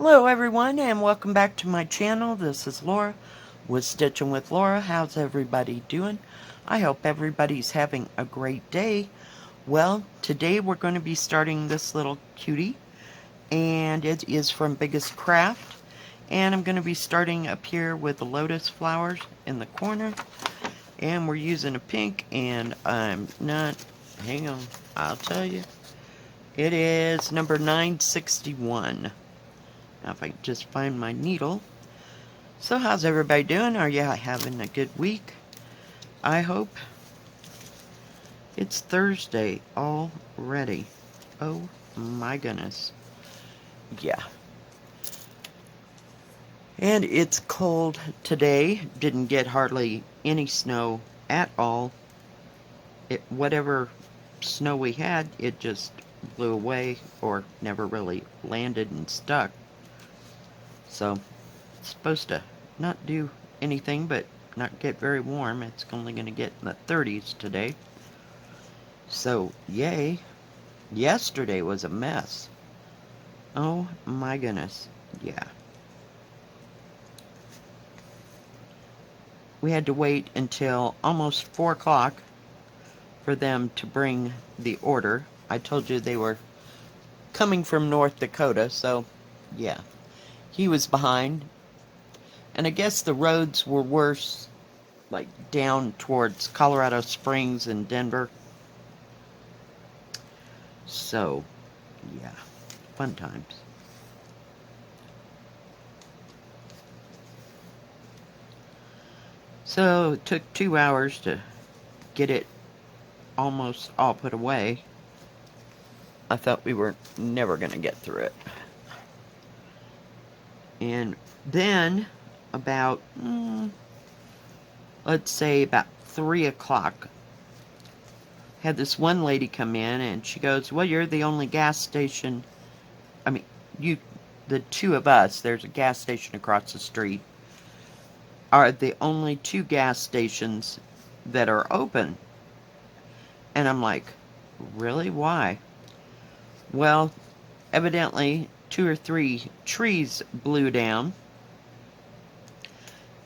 Hello everyone and welcome back to my channel. This is Laura with Stitchin with Laura. How's everybody doing? I hope everybody's having a great day. Well, today we're going to be starting this little cutie, and it is from BiggestCraft, and I'm going to be starting up here with the lotus flowers in the corner, and we're using a pink, and I'm not, hang on, I'll tell you. It is number 961. Now if I can just find my needle. So how's everybody doing? Are you having a good week? I hope. It's Thursday already. Oh my goodness. Yeah. And it's cold today. Didn't get hardly any snow at all. Whatever snow we had, it just blew away or never really landed and stuck. So it's supposed to not do anything but not get very warm. It's only going to get in the 30s today. So, yay. Yesterday was a mess. Oh my goodness. Yeah. We had to wait until almost 4 o'clock for them to bring the order. I told you they were coming from North Dakota, so yeah. He was behind. And I guess the roads were worse, like down towards Colorado Springs and Denver. So, yeah, fun times. So it took 2 hours to get it almost all put away. I thought we were never going to get through it. And then about, let's say about 3 o'clock, had this one lady come in and she goes, well, you're the only gas station. I mean, the two of us, there's a gas station across the street, are the only 2 gas stations that are open. And I'm like, really? Why? Well, evidently 2 or 3 trees blew down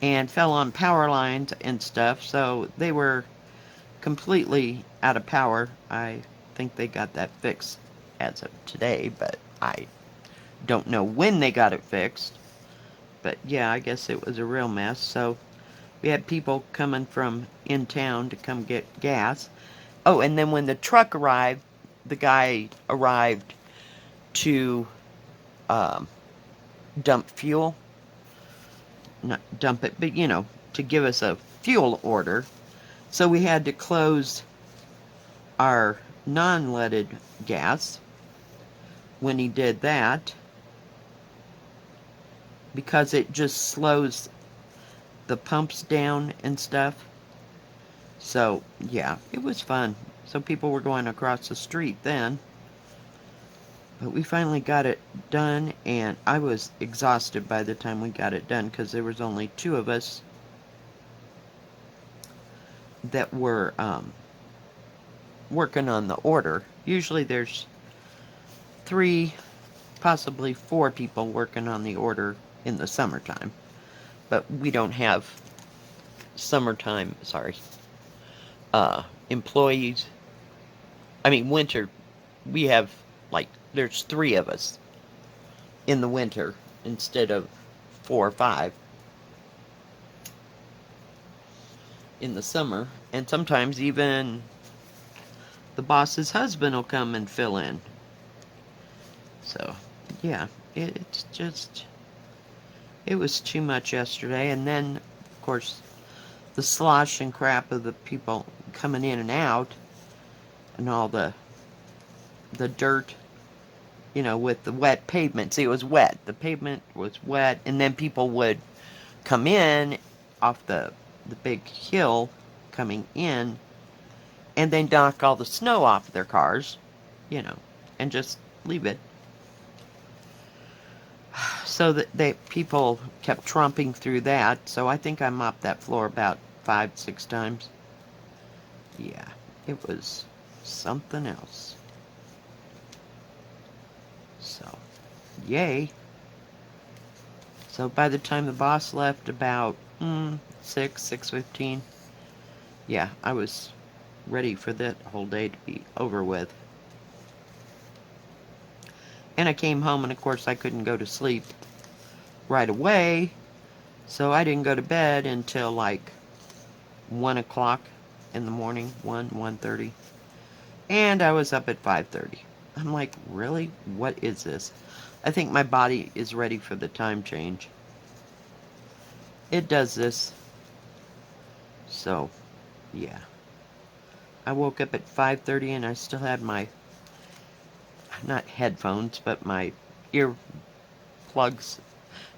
and fell on power lines and stuff, so they were completely out of power. I think they got that fixed as of today, but I don't know when they got it fixed. But yeah, I guess it was a real mess. So we had people coming from in town to come get gas. Oh, and then when the truck arrived, the guy arrived to dump fuel. Not dump it, but to give us a fuel order. So we had to close our non-leaded gas when he did that, because it just slows the pumps down and stuff. So yeah, it was fun. So people were going across the street then. But we finally got it done, and I was exhausted by the time we got it done because there was only 2 of us that were working on the order. Usually there's 3, possibly 4 people working on the order in the summertime. But we don't have summertime, employees. I mean, winter, we have, there's 3 of us in the winter instead of 4 or 5 in the summer. And sometimes even the boss's husband will come and fill in. So, yeah, it's just, it was too much yesterday. And then, of course, the slosh and crap of the people coming in and out, and all the dirt, with the wet pavement. See, it was wet. The pavement was wet, and then people would come in off the big hill coming in, and then knock all the snow off their cars, and just leave it. So that people kept tromping through that. So I think I mopped that floor about 5-6 times. Yeah, it was something else. So, yay. So by the time the boss left about 6:15, yeah, I was ready for that whole day to be over with. And I came home, and of course I couldn't go to sleep right away, so I didn't go to bed until like 1 o'clock in the morning, 1:30. And I was up at 5:30. I'm like, really? What is this? I think my body is ready for the time change. It does this. So, yeah. I woke up at 5:30 and I still had my, not headphones, but my ear plugs.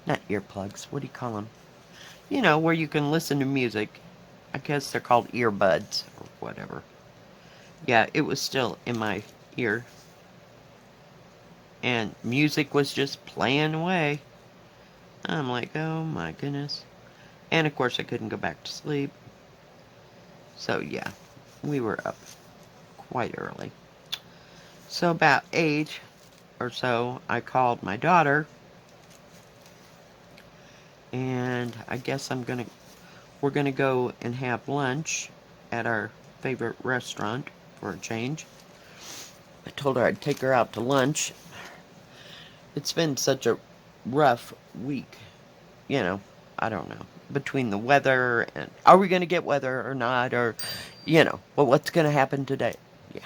Not earplugs, what do you call them? You know, where you can listen to music. I guess they're called earbuds or whatever. Yeah, it was still in my ear. And music was just playing away. I'm like, oh my goodness. And of course I couldn't go back to sleep. So yeah, we were up quite early. So about 8 or so, I called my daughter. And I guess we're gonna go and have lunch at our favorite restaurant for a change. I told her I'd take her out to lunch. It's been such a rough week, you know, I don't know. Between the weather and are we going to get weather or not, or, well, what's going to happen today? Yeah.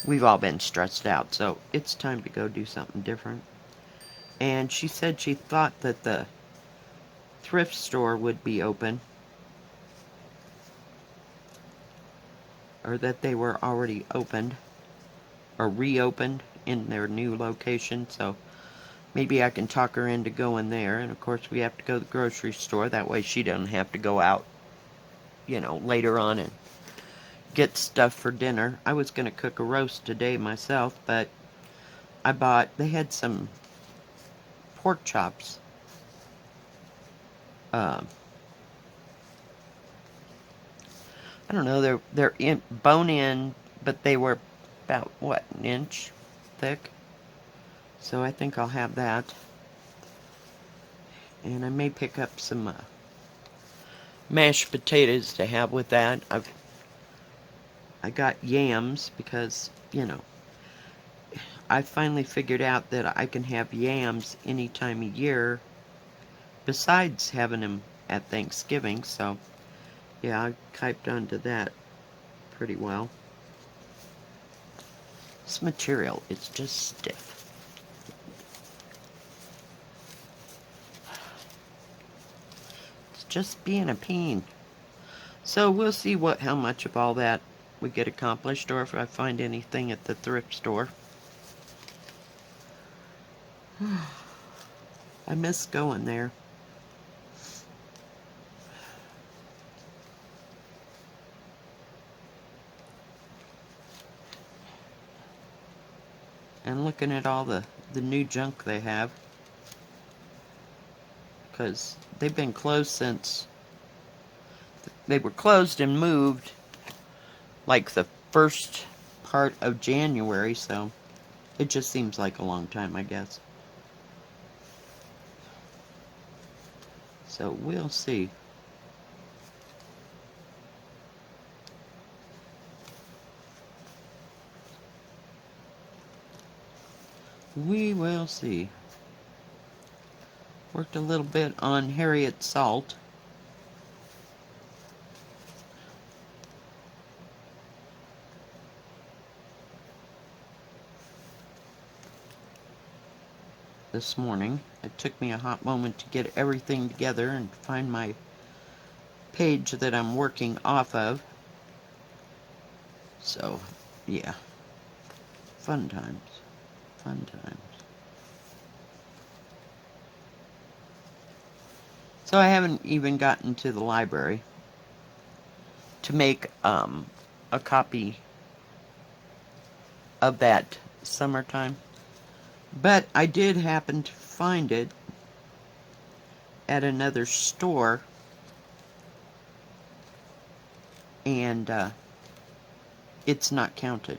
We've all been stressed out, so it's time to go do something different. And she said she thought that the thrift store would be open, or that they were already opened, or reopened in their new location, so maybe I can talk her into going there. And of course we have to go to the grocery store, that way she doesn't have to go out, later on and get stuff for dinner. I was going to cook a roast today myself, but they had some pork chops. I don't know, they're bone in, but they were about, what, an inch thick? So I think I'll have that. And I may pick up some mashed potatoes to have with that. I got yams because, I finally figured out that I can have yams any time of year besides having them at Thanksgiving, so yeah, I typed onto that pretty well. This material is just stiff. It's just being a pain. So we'll see how much of all that we get accomplished, or if I find anything at the thrift store. I miss going there. And looking at all the new junk they have. Because they've been closed since they were closed and moved like the first part of January, so it just seems like a long time, I guess. So we'll see. We will see. Worked a little bit on Harriet Salt. This morning. It took me a hot moment to get everything together and find my page that I'm working off of. So, yeah. Fun times. Fun times. So I haven't even gotten to the library to make a copy of that Summertime. But I did happen to find it at another store, and it's not counted.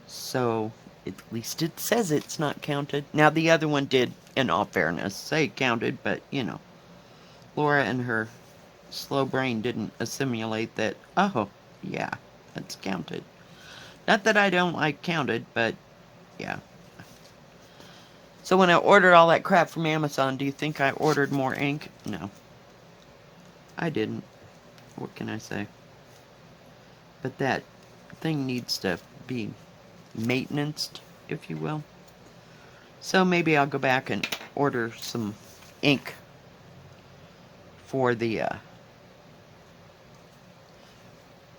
So At least it says it's not counted. Now, the other one did, in all fairness, say counted, but, you know, Lora and her slow brain didn't assimilate that, oh, yeah, it's counted. Not that I don't like counted, but, yeah. So when I ordered all that crap from Amazon, do you think I ordered more ink? No. I didn't. What can I say? But that thing needs to be maintenanced, if you will. So maybe I'll go back and order some ink for the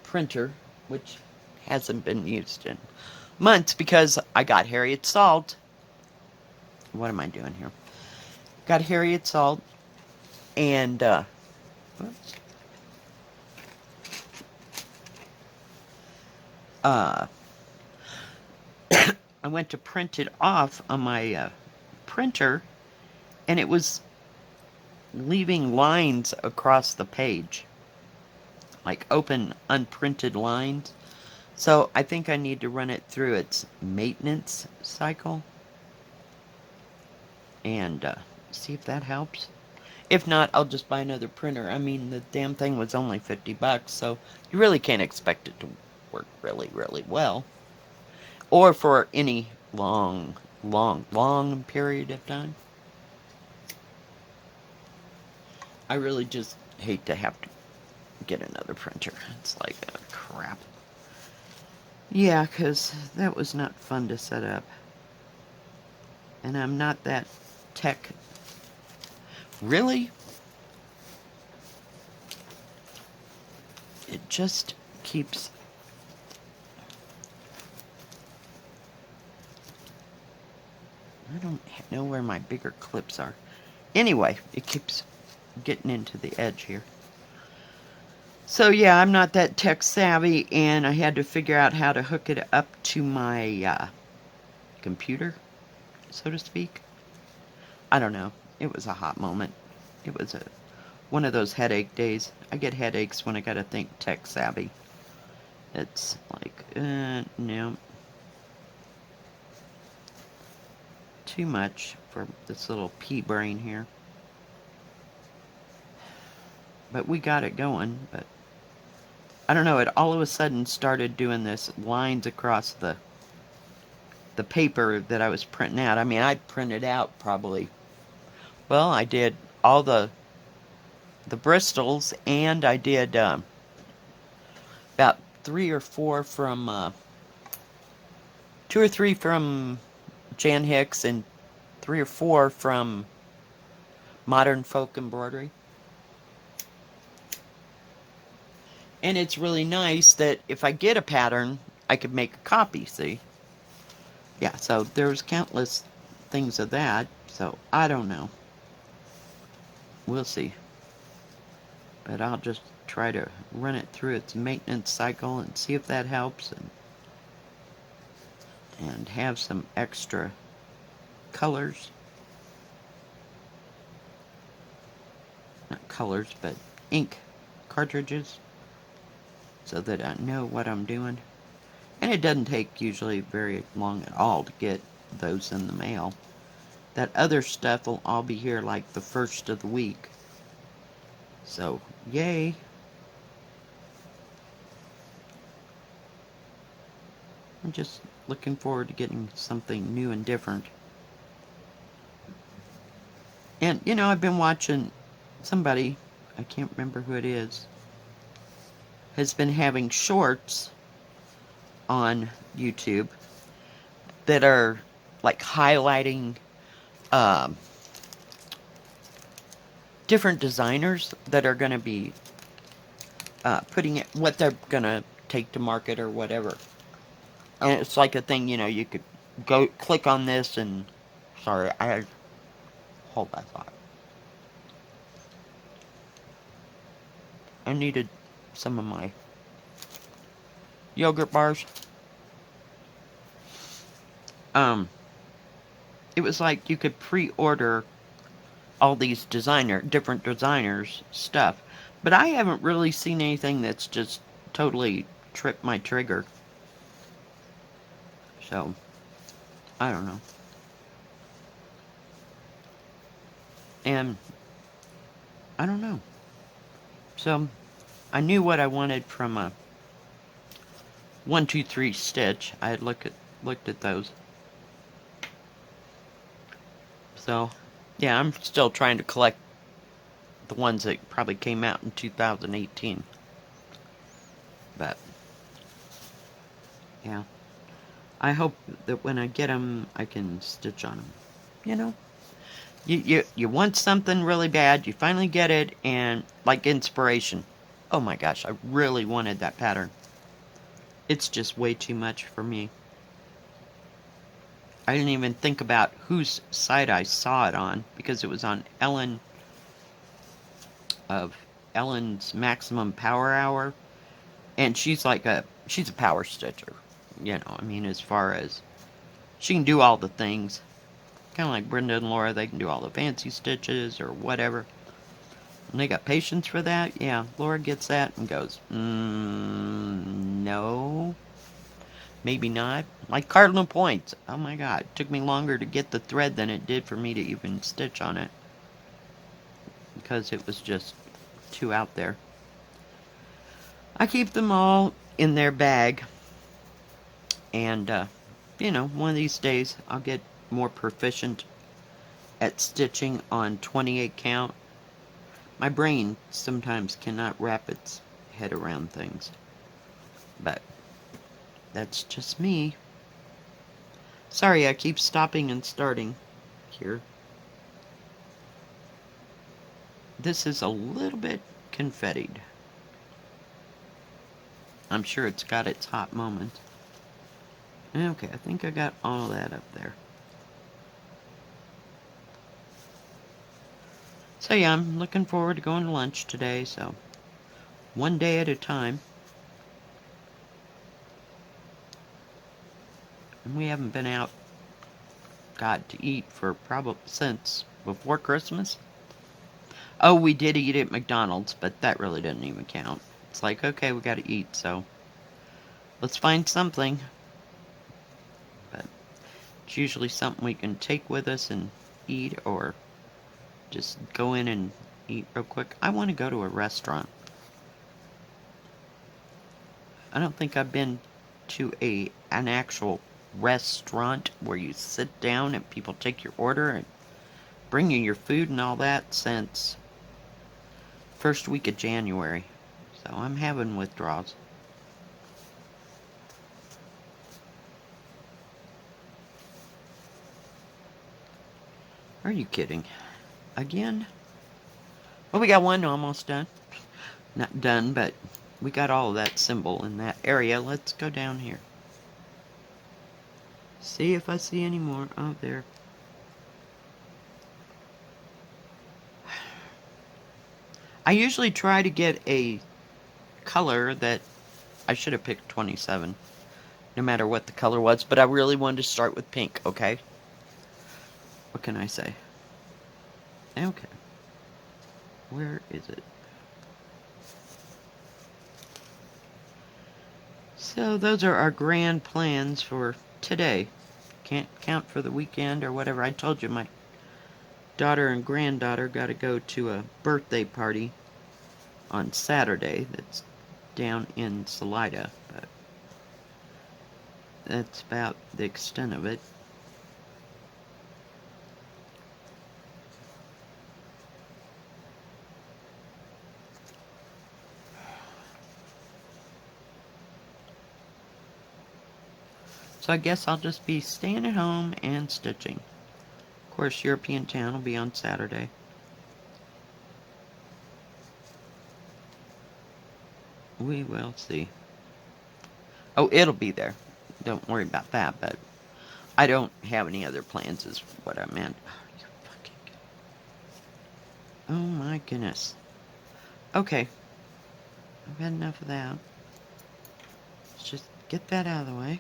printer, which hasn't been used in months because I got Harriet Salt. What am I doing here? Got Harriet Salt and oops. I went to print it off on my printer, and it was leaving lines across the page, like open unprinted lines. So I think I need to run it through its maintenance cycle and see if that helps. If not, I'll just buy another printer. I mean, the damn thing was only $50, so you really can't expect it to work really, really well. Or for any long period of time. I really just hate to have to get another printer. It's like, oh, crap. Yeah, because that was not fun to set up. And I'm not that tech. Really? It just keeps... I don't know where my bigger clips are. Anyway, it keeps getting into the edge here. So yeah, I'm not that tech savvy, and I had to figure out how to hook it up to my computer, so to speak. I don't know. It was a hot moment. It was one of those headache days. I get headaches when I gotta think tech savvy. It's like, no. Too much for this little pea brain here. But we got it going, but I don't know, it all of a sudden started doing this lines across the paper that I was printing out. I mean, I printed out probably, well, I did all the Bristols, and I did about 3 or 4 from 2 or 3 from Jan Hicks and 3 or 4 from Modern Folk Embroidery. And it's really nice that if I get a pattern, I could make a copy, see? Yeah, so there's countless things of that, so I don't know. We'll see. But I'll just try to run it through its maintenance cycle and see if that helps, and have some extra colors. Not colors, but ink cartridges, so that I know what I'm doing. And it doesn't take usually very long at all to get those in the mail. That other stuff will all be here like the first of the week. So, yay. I'm just looking forward to getting something new and different. And, you know, I've been watching somebody, I can't remember who it is, has been having shorts on YouTube that are like highlighting different designers that are going to be putting it, what they're going to take to market or whatever. And it's like a thing, you know, you could go click on this and, sorry, I had, hold that thought. I needed some of my yogurt bars. It was like you could pre-order all these different designers stuff, but I haven't really seen anything that's just totally tripped my trigger. So, I don't know. And I don't know. So I knew what I wanted from a 1-2-3 stitch. I had looked at those. So yeah, I'm still trying to collect the ones that probably came out in 2018. But yeah, I hope that when I get them, I can stitch on them. You know, you want something really bad, you finally get it, and like inspiration. Oh my gosh, I really wanted that pattern. It's just way too much for me. I didn't even think about whose site I saw it on, because it was on Ellen of Ellen's Maximum Power Hour, and she's a power stitcher. You know, I mean, as far as she can do all the things, kind of like Brenda and Laura, they can do all the fancy stitches or whatever. And they got patience for that. Yeah, Laura gets that and goes, no, maybe not. Like cardinal points. Oh my god, it took me longer to get the thread than it did for me to even stitch on it, because it was just too out there. I keep them all in their bag, and you know, one of these days I'll get more proficient at stitching on 28 count. My brain sometimes cannot wrap its head around things, but that's just me. Sorry, I keep stopping and starting here. This is a little bit confettied. I'm sure it's got its hot moment. Okay, I think I got all that up there. So yeah, I'm looking forward to going to lunch today, so one day at a time. And we haven't been out, God, to eat for probably since before Christmas. Oh, we did eat at McDonald's, but that really doesn't even count. It's like, okay, we gotta eat, so let's find something. But it's usually something we can take with us and eat, or just go in and eat real quick. I want to go to a restaurant. I don't think I've been to an actual restaurant where you sit down and people take your order and bring you your food and all that since first week of January. So I'm having withdrawals. Are you kidding? Again? Well, we got one almost done. Not done, but we got all of that symbol in that area. Let's go down here. See if I see any more. Oh, there. I usually try to get a color that I should have picked 27, no matter what the color was, but I really wanted to start with pink, okay? What can I say? Okay. Where is it? So those are our grand plans for today. Can't count for the weekend or whatever. I told you my daughter and granddaughter got to go to a birthday party on Saturday that's down in Salida, but that's about the extent of it. So I guess I'll just be staying at home and stitching. Of course, European Town will be on Saturday. We will see. Oh, it'll be there. Don't worry about that, but I don't have any other plans is what I meant. Oh, you fucking... Oh my goodness. Okay. I've had enough of that. Let's just get that out of the way.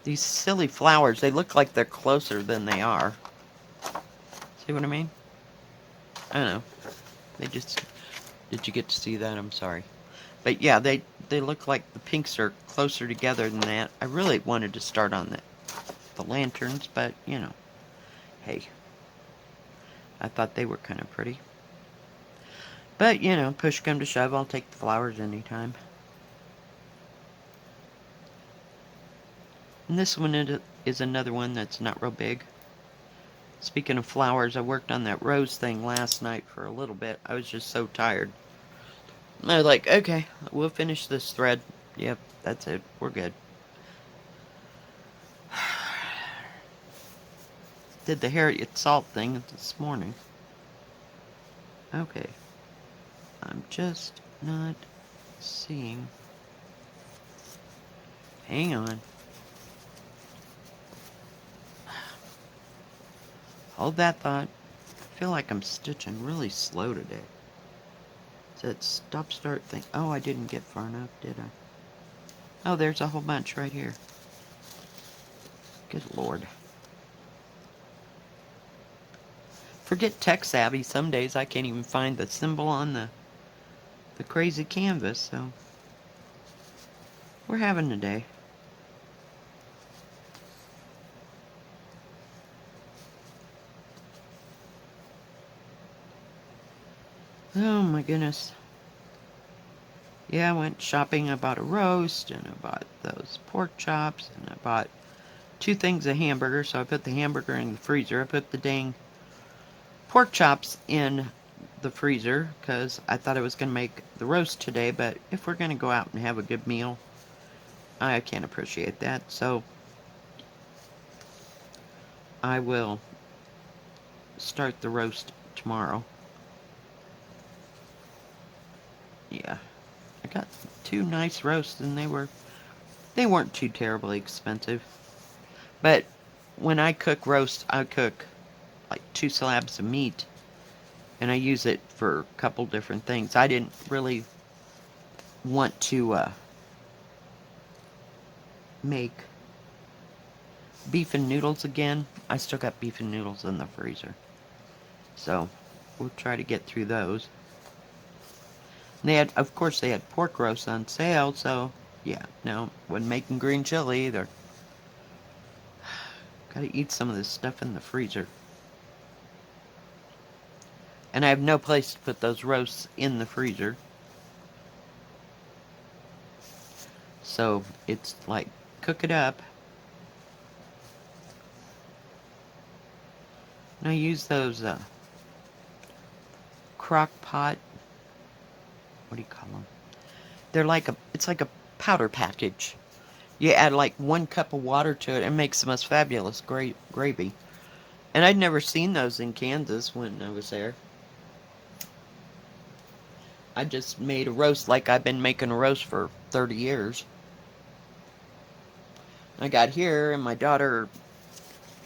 These silly flowers, they look like they're closer than they are. See what I mean? I don't know. They just... Did you get to see that? I'm sorry. But yeah, they look like the pinks are closer together than that. I really wanted to start on the lanterns, but, you know, hey, I thought they were kind of pretty. But, you know, push come to shove, I'll take the flowers anytime. And this one is another one that's not real big. Speaking of flowers, I worked on that rose thing last night for a little bit. I was just so tired. I was like, okay, we'll finish this thread. Yep, that's it. We're good. Did the Harriet Salt thing this morning. Okay. I'm just not seeing. Hang on. Hold that thought. I feel like I'm stitching really slow today. It's that stop start thing. Oh, I didn't get far enough, did I? Oh, there's a whole bunch right here. Good Lord. Forget tech savvy. Some days I can't even find the symbol on the crazy canvas, so we're having a day. Oh my goodness. Yeah, I went shopping. I bought a roast, and I bought those pork chops, and I bought 2 things of hamburger, so I put the hamburger in the freezer. I put the dang pork chops in the freezer because I thought I was going to make the roast today, but if we're going to go out and have a good meal, I can't appreciate that, so I will start the roast tomorrow. Yeah, I got 2 nice roasts, and they weren't too terribly expensive. But when I cook roast, I cook like 2 slabs of meat, and I use it for a couple different things. I didn't really want to make beef and noodles again. I still got beef and noodles in the freezer, so we'll try to get through those. And of course, they had pork roast on sale, so yeah, no, wasn't making green chili either. Gotta eat some of this stuff in the freezer. And I have no place to put those roasts in the freezer. So it's like, cook it up. And I use those crock pot, what do you call them? They're like it's like a powder package. You add like 1 cup of water to it and makes the most fabulous gravy. And I'd never seen those in Kansas when I was there. I just made a roast like I've been making a roast for 30 years. I got here and my daughter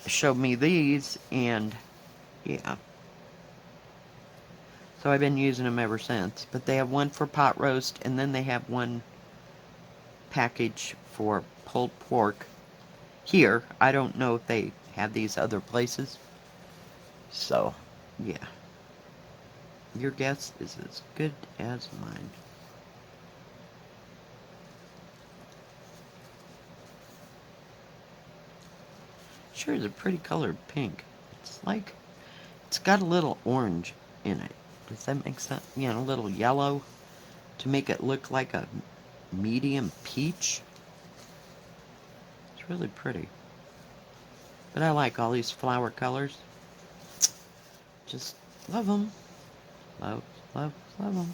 showed me these, and yeah. So I've been using them ever since. But they have one for pot roast, and then they have one package for pulled pork. Here, I don't know if they have these other places. So, yeah. Your guess is as good as mine. Sure is a pretty colored pink. It's got a little orange in it. Does that make sense? You know, a little yellow to make it look like a medium peach. It's really pretty. But I like all these flower colors. Just love them. Love, love, love them.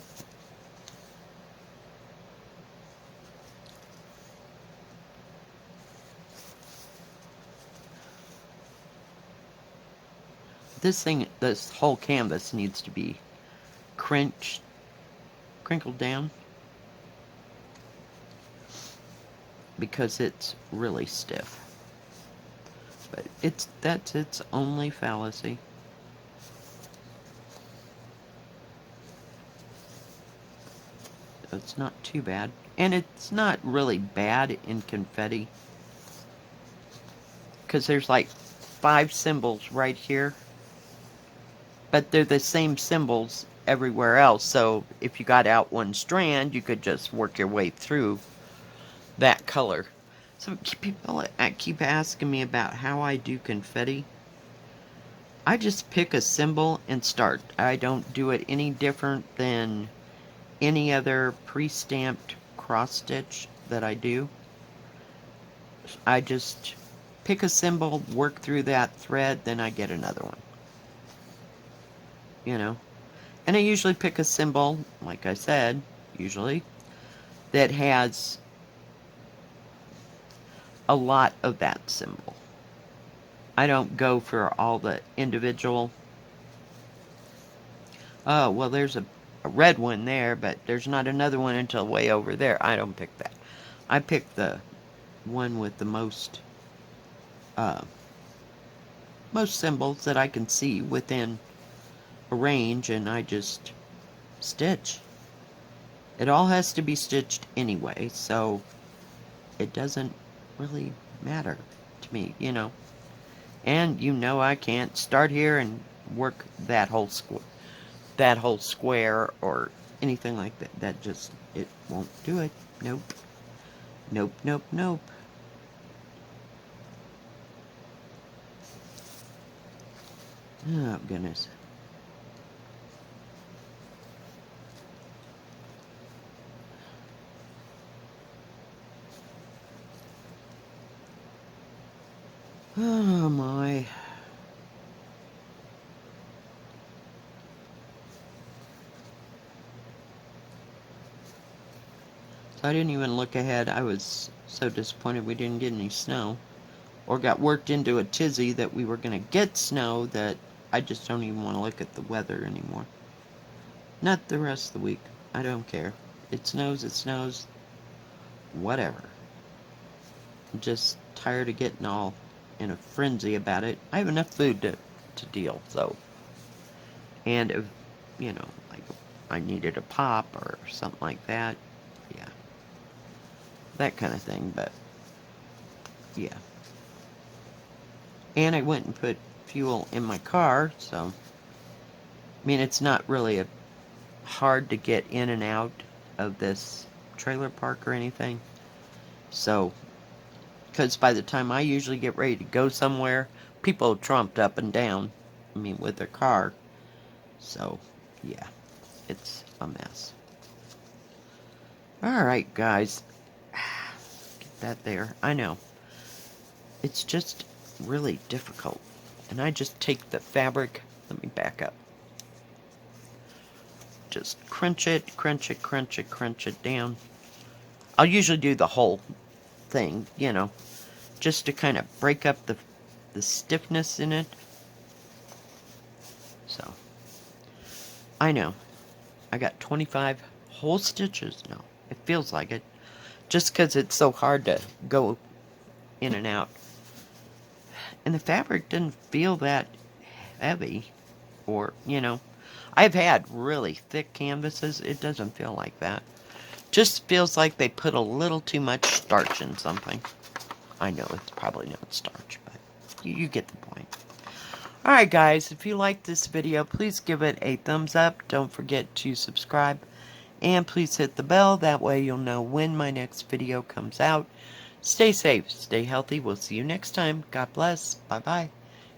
This whole canvas needs to be crinkled down because it's really stiff. But that's its only fallacy. It's not too bad. And it's not really bad in confetti, because there's like 5 symbols right here. But they're the same symbols everywhere else. So if you got out one strand, you could just work your way through that color. So people keep asking me about how I do confetti. I just pick a symbol and start. I don't do it any different than any other pre-stamped cross stitch that I do. I just pick a symbol, work through that thread, then I get another one. You know? And I usually pick a symbol, like I said, usually, that has a lot of that symbol. I don't go for all the individual. Oh, well, there's a red one there, but there's not another one until way over there. I don't pick that. I pick the one with the most symbols that I can see within a range, and I just stitch. It all has to be stitched anyway, so it doesn't really matter to me, you know. And you know I can't start here and work that whole square or anything like that. That just, it won't do it. Nope. Nope, nope, nope. Oh, goodness. Oh, my. So I didn't even look ahead. I was so disappointed we didn't get any snow. Or got worked into a tizzy that we were going to get snow that I just don't even want to look at the weather anymore. Not the rest of the week. I don't care. It snows, whatever. I'm just tired of getting all in a frenzy about it. I have enough food to deal, so. And if, you know, like I needed a pop or something like that, yeah. That kind of thing, but yeah. And I went and put fuel in my car, so. I mean, it's not really hard to get in and out of this trailer park or anything. So, because by the time I usually get ready to go somewhere, people tromped up and down, I mean, with their car. So, yeah, it's a mess. Alright, guys. Get that there. I know. It's just really difficult. And I just take the fabric. Let me back up. Just crunch it, crunch it, crunch it, crunch it down. I'll usually do the whole thing, you know, just to kind of break up the stiffness in it. So, I know. I got 25 whole stitches now. It feels like it. Just because it's so hard to go in and out. And the fabric didn't feel that heavy. Or, you know, I've had really thick canvases. It doesn't feel like that. Just feels like they put a little too much starch in something. I know it's probably not starch, but you get the point. Alright guys, if you like this video, please give it a thumbs up. Don't forget to subscribe. And please hit the bell. That way you'll know when my next video comes out. Stay safe, stay healthy. We'll see you next time. God bless. Bye-bye.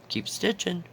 Keep stitching.